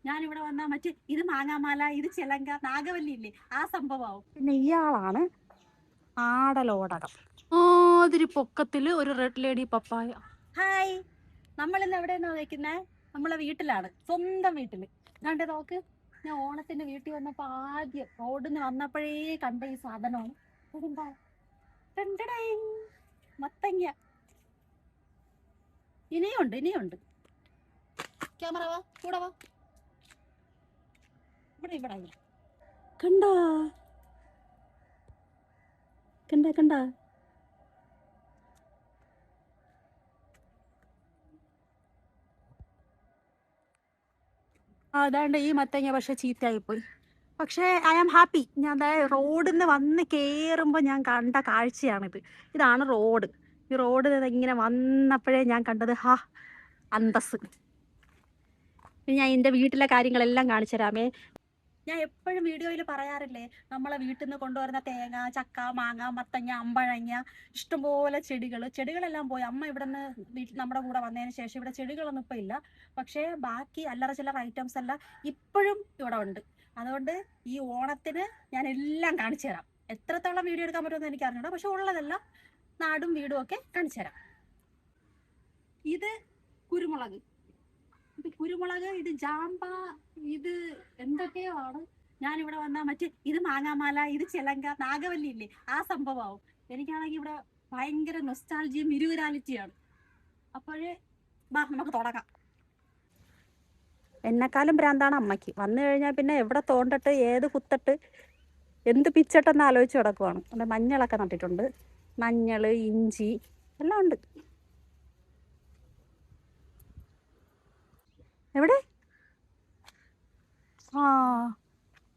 ഞാനിവിടെ വന്നാ മറ്റേ ഇത് മാങ്ങാമാല, ഇത് ചിലങ്ക, നാഗവല്ലി ഇല്ലേ, ആ സംഭവമാവും. പിന്നെ ഇയാളാണ് ആടലോടകം. ആതിരി പൊക്കത്തില് ഒരു റെഡ് ലേഡി പപ്പായ. ഹായ്, നമ്മളിന്ന് എവിടെയാണോ നിൽക്കുന്നേ? നമ്മളെ വീട്ടിലാണ്, സ്വന്തം വീട്ടില്. കണ്ടേ നോക്ക്, ഞാൻ ഓണത്തിന് വീട്ടിൽ വന്നപ്പോ ആദ്യം റോഡിന് വന്നപ്പോഴേ കണ്ട ഈ സാധനമാണ്. ഇതെന്താ? മത്തങ്ങ. ഇനിയുണ്ട്. ക്യാമറ വാ, കൂടെ വാ. ഇവിടെ കണ്ടാ കണ്ടാ അതാണ്ട് ഈ മത്തങ്ങ പക്ഷെ ചീത്തയായിപ്പോയി. പക്ഷേ ഐ ആം ഹാപ്പി. ഞാൻ അതായത് റോഡിൽ നിന്ന് വന്ന് കയറുമ്പോൾ ഞാൻ കണ്ട കാഴ്ചയാണിത്. ഇതാണ് റോഡ്. ഈ റോഡ് ഇങ്ങനെ വന്നപ്പോഴേ ഞാൻ കണ്ടത് അന്തസ്. ഞാൻ എൻ്റെ വീട്ടിലെ കാര്യങ്ങളെല്ലാം കാണിച്ചു തരാമേ. ഞാൻ എപ്പോഴും വീഡിയോയിൽ പറയാറില്ലേ, നമ്മളെ വീട്ടിൽ നിന്ന് കൊണ്ടുവരുന്ന തേങ്ങ, ചക്ക, മാങ്ങ, മത്തങ്ങ, അമ്പഴങ്ങ, ഇഷ്ടംപോലെ ചെടികളെല്ലാം പോയി. അമ്മ ഇവിടെ നിന്ന് നമ്മുടെ കൂടെ വന്നതിന് ശേഷം ഇവിടെ ചെടികളൊന്നും ഇപ്പം ഇല്ല. പക്ഷേ ബാക്കി അല്ലറ ചില്ലറ ഐറ്റംസ് എല്ലാം ഇപ്പോഴും ഇവിടെ ഉണ്ട്. അതുകൊണ്ട് ഈ ഓണത്തിന് ഞാൻ എല്ലാം കാണിച്ചു തരാം. എത്രത്തോളം വീഡിയോ എടുക്കാൻ പറ്റുമെന്ന് എനിക്ക് അറിഞ്ഞൂടാ, പക്ഷെ ഉള്ളതെല്ലാം നാടും വീടും ഒക്കെ കാണിച്ചു തരാം. ഇത് കുരുമുളക്, ഇത് ജാമ്പ, ഇത് എന്തൊക്കെയോ ആണ്. ഞാനിവിടെ വന്നാ മറ്റേ ഇത് മാങ്ങാമാല, ഇത് ചിലങ്ക, നാഗവല്ലി ഇല്ലേ, ആ സംഭവമാവും. എനിക്കാണെങ്കിൽ ഇവിടെ ഭയങ്കര നൊസ്റ്റാൾജിയും ഇരുവരാലിറ്റിയാണ്. അപ്പോഴേ നമുക്ക് തുടങ്ങാം. എന്നെക്കാളും ഭ്രാന്താണ് അമ്മയ്ക്ക്. വന്നു കഴിഞ്ഞാൽ പിന്നെ എവിടെ തോണ്ടിട്ട് ഏത് കുത്തട്ട് എന്ത് പിച്ചട്ടെന്ന് ആലോചിച്ച് കിടക്കുവാണ്. അവിടെ മഞ്ഞളൊക്കെ നട്ടിട്ടുണ്ട്. മഞ്ഞൾ, ഇഞ്ചി എല്ലാം ഉണ്ട്. എവിടെ?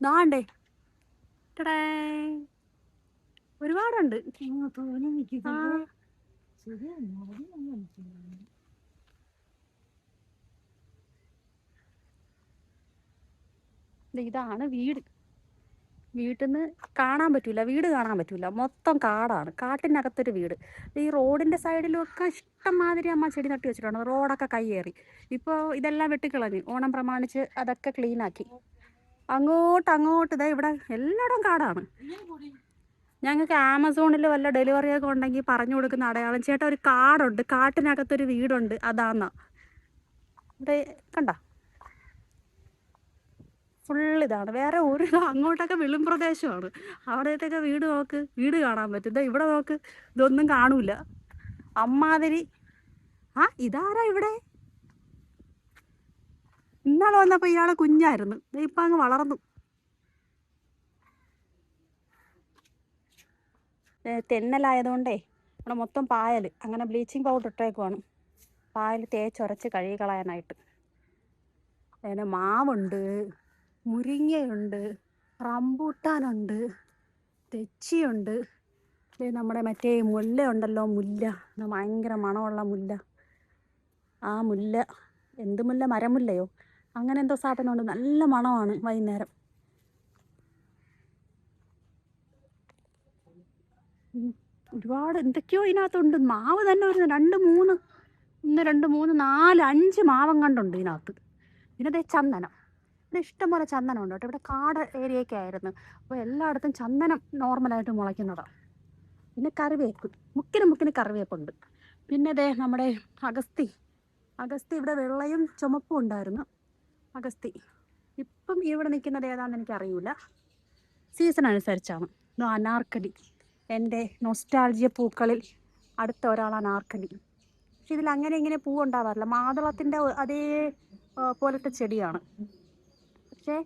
ദാണ്ടേ ഒരുപാടുണ്ട്. ഇതാണ് വീട്. വീട്ടിൽ നിന്ന് കാണാൻ പറ്റൂല, വീട് കാണാൻ പറ്റൂല, മൊത്തം കാടാണ്. കാട്ടിനകത്തൊരു വീട്. ഈ റോഡിന്റെ സൈഡിലൊക്കെ ഇഷ്ടംമാതിരി അമ്മ ചെടി നട്ടി വെച്ചിട്ടുണ്ട്. റോഡൊക്കെ കയ്യേറി. ഇപ്പോൾ ഇതെല്ലാം വെട്ടിക്കളഞ്ഞ് ഓണം പ്രമാണിച്ച് അതൊക്കെ ക്ലീനാക്കി. അങ്ങോട്ട് ഇതാ ഇവിടെ എല്ലായിടവും കാടാണ്. ഞങ്ങൾക്ക് ആമസോണിൽ വല്ല ഡെലിവറിയൊക്കെ ഉണ്ടെങ്കിൽ പറഞ്ഞു കൊടുക്കുന്ന അടയാളം. ചേട്ടാ, ഒരു കാടുണ്ട്, കാട്ടിനകത്തൊരു വീടുണ്ട്, അതാന്നാ. ഇവിടെ കണ്ട ഫുള്ളിതാണ്. വേറെ ഒരു അങ്ങോട്ടൊക്കെ വെളും പ്രദേശമാണ്. അവിടത്തേക്ക് വീട് നോക്ക്, വീട് കാണാൻ പറ്റും. ഇവിടെ നോക്ക്, ഇതൊന്നും കാണൂല. അമ്മാതിരി. ഇതാരാ ഇവിടെ? ഇന്നാളെ വന്നപ്പോൾ ഇയാളെ കുഞ്ഞായിരുന്നു, ഇപ്പം അങ്ങ് വളർന്നു. തെന്നലായതുകൊണ്ടേ ഇവിടെ മൊത്തം പായൽ. അങ്ങനെ ബ്ലീച്ചിങ് പൗഡർ ഇട്ടേക്കുവാണ്, പായൽ തേച്ചൊരച്ച് കഴുകി കളയാനായിട്ട്. പിന്നെ മാവുണ്ട്, മുരിങ്ങയുണ്ട്, റംബൂട്ടാനുണ്ട്, തെച്ചിയുണ്ട്. നമ്മുടെ മറ്റേ മുല്ല ഉണ്ടല്ലോ, മുല്ല, ഭയങ്കര മണമുള്ള മുല്ല. ആ മുല്ല, എന്ത് മുല്ല, മരമുല്ലയോ അങ്ങനെ എന്തോ സാധനമുണ്ട്, നല്ല മണമാണ് വൈകുന്നേരം. ഒരുപാട് എന്തൊക്കെയോ ഇതിനകത്തുണ്ട്. മാവ് തന്നെ ഒരു 2, 3, 4, 5 മാവം കണ്ടുണ്ട് ഇതിനകത്ത്. പിന്നെ ചന്ദനം, ഇവിടെ ഇഷ്ടംപോലെ ചന്ദനം ഉണ്ട് കേട്ടോ. ഇവിടെ കാട് ഏരിയയൊക്കെ ആയിരുന്നു, അപ്പോൾ എല്ലായിടത്തും ചന്ദനം നോർമലായിട്ട് മുളയ്ക്കുന്നതാണ്. പിന്നെ കറിവേപ്പ്, മുക്കിന് കറിവേപ്പുണ്ട്. പിന്നെ നമ്മുടെ അഗസ്തി ഇവിടെ വെള്ളയും ചുമപ്പും ഉണ്ടായിരുന്നു. അഗസ്തി ഇപ്പം ഇവിടെ നിൽക്കുന്നത് ഏതാണെന്ന് എനിക്കറിയില്ല, സീസൺ അനുസരിച്ചാണ്. അനാർക്കലി, എൻ്റെ നൊസ്റ്റാൾജിയ പൂക്കളിൽ അടുത്ത ഒരാൾ അനാർക്കലി. പക്ഷെ ഇതിൽ അങ്ങനെ ഇങ്ങനെ പൂവുണ്ടാവാറില്ല, മാതളത്തിൻ്റെ അതേ പോലത്തെ ചെടിയാണ്. പക്ഷേ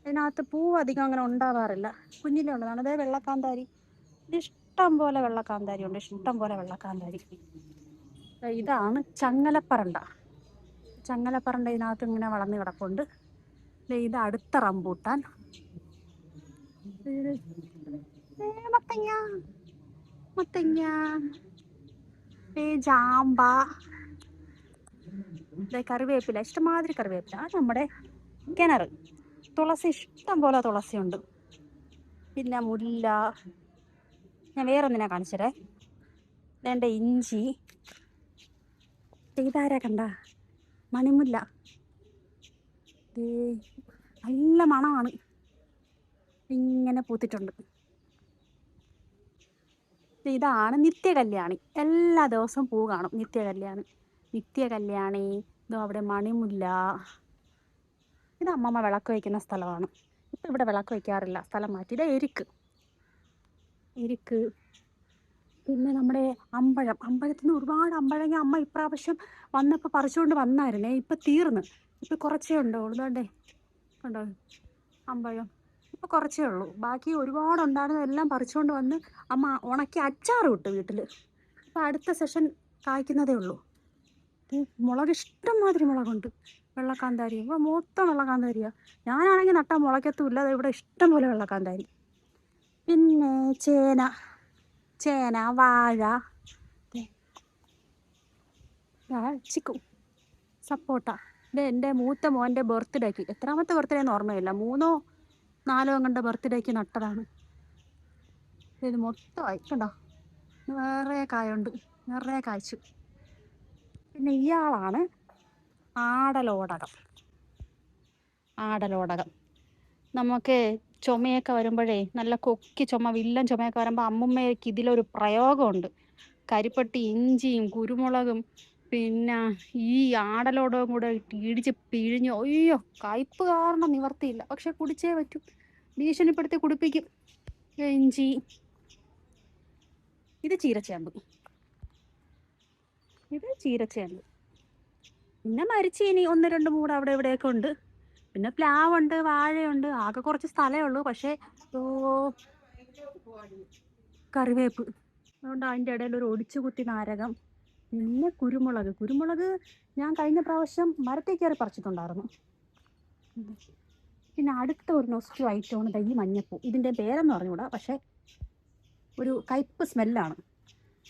ഇതിനകത്ത് പൂവ് അധികം അങ്ങനെ ഉണ്ടാവാറില്ല. കുഞ്ഞിലേ ഉള്ളതാണ്. അതേ വെള്ളക്കാന്താരി, ഇഷ്ടം പോലെ വെള്ളക്കാന്താരി ഉണ്ട്, ഇഷ്ടം പോലെ വെള്ളക്കാന്താരി. ഇതാണ് ചങ്ങലപ്പറണ്ട. ഇതിനകത്ത് ഇങ്ങനെ വളർന്നു കിടപ്പുണ്ട്. ഇത് അടുത്ത റംബൂട്ടാൻ. മത്തങ്ങ, ജാമ്പ, കറിവേപ്പില, ഇഷ്ടംമാതിരി കറിവേപ്പില. നമ്മുടെ കിണർ, തുളസി, ഇഷ്ടം പോലെ തുളസിയുണ്ട്. പിന്നെ മുല്ല. ഞാൻ വേറൊന്നിനെ കാണിച്ചരേ. വേണ്ട ഇഞ്ചി. ഇതാരാ കണ്ട? മണിമുല്ല. ദേ നല്ല മണമാണ്, ഇങ്ങനെ പൂത്തിട്ടുണ്ട്. ഇതാണ് നിത്യകല്യാണി. എല്ലാ ദിവസവും പൂ കാണും. നിത്യകല്യാണി. ഇതോ അവിടെ മണിമുല്ല. ഇത് അമ്മമ്മ വിളക്ക് വയ്ക്കുന്ന സ്ഥലമാണ്. ഇപ്പം ഇവിടെ വിളക്ക് വയ്ക്കാറില്ല, സ്ഥലം മാറ്റി. ഇത് എരിക്ക്. പിന്നെ നമ്മുടെ അമ്പഴത്തിന് ഒരുപാട് അമ്പഴങ്ങ അമ്മ ഇപ്രാവശ്യം വന്നപ്പോൾ പറിച്ചുകൊണ്ട് വന്നായിരുന്നേ. ഇപ്പം തീർന്ന്, ഇപ്പം കുറച്ചേ ഉണ്ടോ ഉള്ളതുകൊണ്ടേ. ഉണ്ടോ അമ്പഴം? ഇപ്പം കുറച്ചേ ഉള്ളൂ. ബാക്കി ഒരുപാടുണ്ടായിരുന്നു, എല്ലാം പറിച്ചുകൊണ്ട് വന്ന് അമ്മ ഉണക്കി അച്ചാറ് വിട്ടു വീട്ടിൽ. ഇപ്പം അടുത്ത സെഷൻ കായ്ക്കുന്നതേ ഉള്ളൂ. മുളക് ഇഷ്ടംമാതിരി മുളകുണ്ട്. വെള്ളക്കാന്താരി ഇവിടെ മൊത്തം വെള്ളക്കാന്താരിയാണ്. ഞാനാണെങ്കിൽ നട്ടാൽ മുളയ്ക്കത്തുമില്ല. അത് ഇവിടെ ഇഷ്ടം പോലെ വെള്ളക്കാന്താരി. പിന്നെ ചേന, വാഴ, ചിക്കു, സപ്പോട്ട. ഇത് എൻ്റെ മൂത്ത മോൻ്റെ ബർത്ത്ഡേക്ക്, എത്രാമത്തെ ബർത്ത്ഡേ എന്ന് ഓർമ്മയില്ല, 3ഓ 4ഓ അങ്ങോട്ട് ബർത്ത്ഡേക്ക് നട്ടതാണ്. ഇത് മൊത്തമായി കണ്ടോ, നിറയെ കായുണ്ട്, നിറയെ കായ്ച്ചു. പിന്നെ ഇയാളാണ് ആടലോടകം. നമുക്ക് ചുമയൊക്കെ വരുമ്പോഴേ, നല്ല കൊക്കി ചുമ, വില്ലൻ ചുമയൊക്കെ വരുമ്പോൾ അമ്മുമ്മയ്ക്ക് ഇതിലൊരു പ്രയോഗമുണ്ട്. കരിപ്പട്ടി, ഇഞ്ചിയും കുരുമുളകും പിന്നെ ഈ ആടലോടവും കൂടെ ഇടിച്ച് പിഴിഞ്ഞ്, അയ്യോ കയ്പ്പ് കാരണം നിവർത്തിയില്ല, പക്ഷെ കുടിച്ചേ പറ്റൂ. ഭീഷണിപ്പെടുത്തി കുടിപ്പിക്കും. ഇഞ്ചി. ഇത് ചീരച്ചേമ്പ്. പിന്നെ മരിച്ചീനി 1, 2, 3 അവിടെ ഇവിടെയൊക്കെ ഉണ്ട്. പിന്നെ പ്ലാവുണ്ട്, വാഴയുണ്ട്. ആകെ കുറച്ച് സ്ഥലമേ ഉള്ളൂ. പക്ഷേ കറിവേപ്പ് അതുകൊണ്ട് അതിൻ്റെ ഇടയിൽ ഒരു ഒടിച്ചു കുത്തി നാരകം. പിന്നെ കുരുമുളക് ഞാൻ കഴിഞ്ഞ പ്രാവശ്യം മരത്തിൽ കയറി പറിച്ചിട്ടുണ്ടായിരുന്നു. പിന്നെ അടുത്ത ഒരു നൊസ്റ്റു ഐറ്റമാണ് ഈ മഞ്ഞപ്പൂ. ഇതിൻ്റെ പേരെന്ന് പറഞ്ഞുകൂടാ, പക്ഷേ ഒരു കയ്പ്പ് സ്മെല്ലാണ്,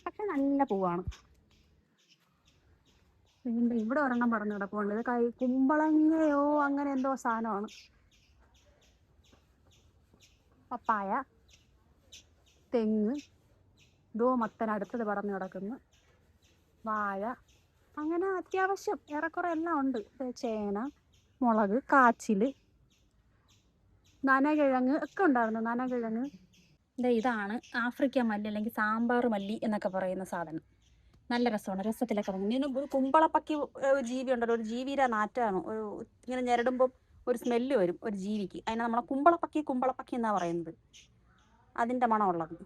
പക്ഷെ നല്ല പൂവാണ്. പിന്നെ ഇവിടെ ഒരെണ്ണം പറഞ്ഞു കിടപ്പുണ്ട്. ഇത് കുമ്പളങ്ങയോ അങ്ങനെ എന്തോ സാധനമാണ്. പപ്പായ, തെങ്ങ്, മത്തൻ അടുത്തത് പറഞ്ഞു കിടക്കുന്നു, വാഴ, അങ്ങനെ അത്യാവശ്യം ഏറെക്കുറെ എല്ലാം ഉണ്ട്. ചേന, മുളക്, കാച്ചിൽ, നനകിഴങ്ങ് ഒക്കെ ഉണ്ടായിരുന്നു. നനകിഴങ്ങ്. ഇതാണ് ആഫ്രിക്കൻ മല്ലി, അല്ലെങ്കിൽ സാമ്പാർ മല്ലി എന്നൊക്കെ പറയുന്ന സാധനം. നല്ല രസമാണ്, രസത്തിലൊക്കെ ഇതിന് ഒരു കുമ്പളപ്പക്കി ജീവി ഉണ്ടല്ലോ, ഒരു ജീവിയുടെ നാറ്റാണ്. ഇങ്ങനെ ഞെരടുമ്പോൾ ഒരു സ്മെല്ല് വരും ഒരു ജീവിക്ക്. അതിനെ നമ്മളെ കുമ്പളപ്പക്കി എന്നാണ് പറയുന്നത്. അതിൻ്റെ മണമുള്ളത്.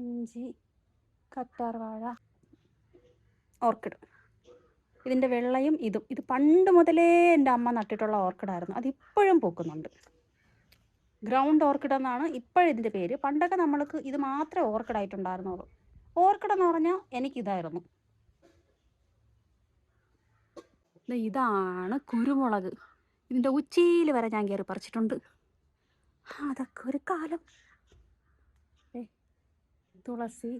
ഇഞ്ചി, കറ്റാർ വാഴ, ഓർക്കിഡ്. ഇതിൻ്റെ വെള്ളയും ഇത് പണ്ട് മുതലേ എൻ്റെ അമ്മ നട്ടിട്ടുള്ള ഓർക്കിഡായിരുന്നു. അതിപ്പോഴും പൂക്കുന്നുണ്ട്. ഗ്രൗണ്ട് ഓർക്കിഡ് എന്നാണ് ഇപ്പോഴിതിൻ്റെ പേര്. പണ്ടൊക്കെ നമ്മൾക്ക് ഇത് മാത്രമേ ഓർക്കിഡായിട്ടുണ്ടായിരുന്നുള്ളൂ. ഓർക്കിഡ് എന്ന് പറഞ്ഞാൽ എനിക്കിതായിരുന്നു. ഇതാണ് കുരുമുളക്. ഇതിൻ്റെ ഉച്ചിയിൽ വരെ ഞാൻ കയറി പറിച്ചിട്ടുണ്ട്. അതൊക്കെ ഒരു കാലം. തുളസി,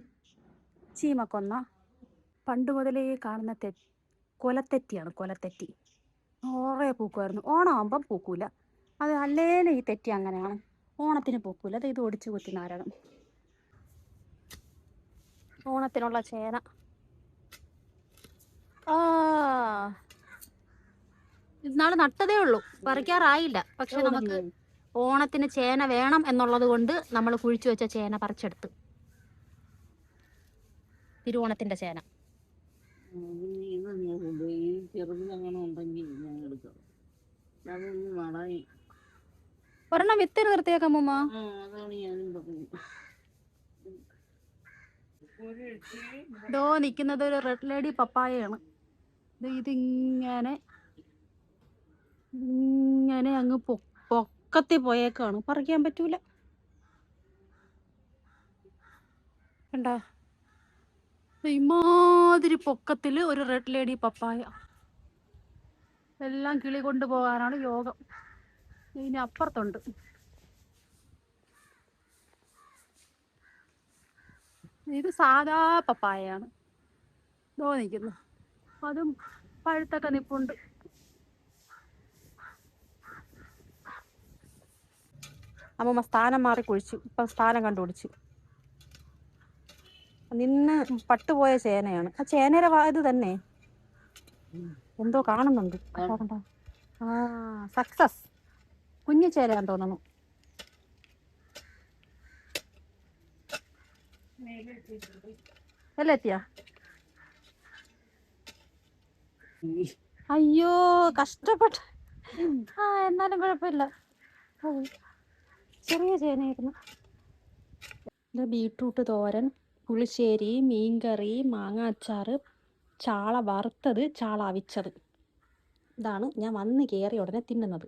ചീമക്കൊന്ന. പണ്ട് മുതലേ കാണുന്ന കൊലത്തെറ്റി. നിറയെ പൂക്കുമായിരുന്നു. ഓണമാകുമ്പം പൂക്കൂല. അത് അല്ലേലും ഈ തെറ്റി അങ്ങനെയാണ്, ഓണത്തിന് പൂക്കൂല. അത് ഇത് ഒടിച്ചു കുത്തി നാരകം. ഓണത്തിനുള്ള ചേന. ഇന്നാൾ നട്ടതേ ഉള്ളൂ, പറിക്കാറായില്ല. പക്ഷെ നമുക്ക് ഓണത്തിന് ചേന വേണം എന്നുള്ളത് കൊണ്ട് നമ്മൾ കുഴിച്ചു വെച്ച ചേന പറിച്ചെടുത്ത്. തിരുവോണത്തിന്റെ ചേന. ഒരെണ്ണം വിത്തിന് നിർത്തിയേക്കാം അമ്മൂമ്മ. നിക്കുന്നത് ഒരു റെഡ് ലേഡി പപ്പായയാണ്. ഇതിങ്ങനെ അങ്ങ് പൊക്കത്തിൽ പോയേക്കാണ്, പറിക്കാൻ പറ്റൂല. കണ്ടോ, ഇമാതിരി പൊക്കത്തിൽ ഒരു റെഡ് ലേഡി പപ്പായ. എല്ലാം കിളി കൊണ്ടുപോകാനാണ് യോഗം. ഇതിന് അപ്പുറത്തുണ്ട്. ഇത് സാധാ പപ്പായയാണ്. നിൽക്കുന്നു, അതും പഴുത്തൊക്കെ നിപ്പുണ്ട്. അമ്മമ്മ സ്ഥാനം മാറി കുഴിച്ചു. ഇപ്പം സ്ഥാനം കണ്ടുപിടിച്ചു. നിന്ന് പട്ടുപോയ ചേനയാണ്. ആ ചേനയുടെ ഇത് തന്നെ എന്തോ കാണുന്നുണ്ട്. കണ്ടോ? ആ സക്സസ്. കുഞ്ഞു ചേരാൻ തോന്നുന്നു. എല്ലാം എത്തിയാ? അയ്യോ കഷ്ടപ്പെട്ട്. എന്നാലും കുഴപ്പമില്ല. ചെറിയ ചേനയായിരുന്നു. ഇത് ബീട്രൂട്ട് തോരൻ, പുളിശ്ശേരി, മീൻകറി, മാങ്ങ അച്ചാറ്, ചാള വറുത്തത്, ചാള അവിച്ചത്. ഇതാണ് ഞാൻ വന്ന് കയറിയ ഉടനെ തിന്നുന്നത്.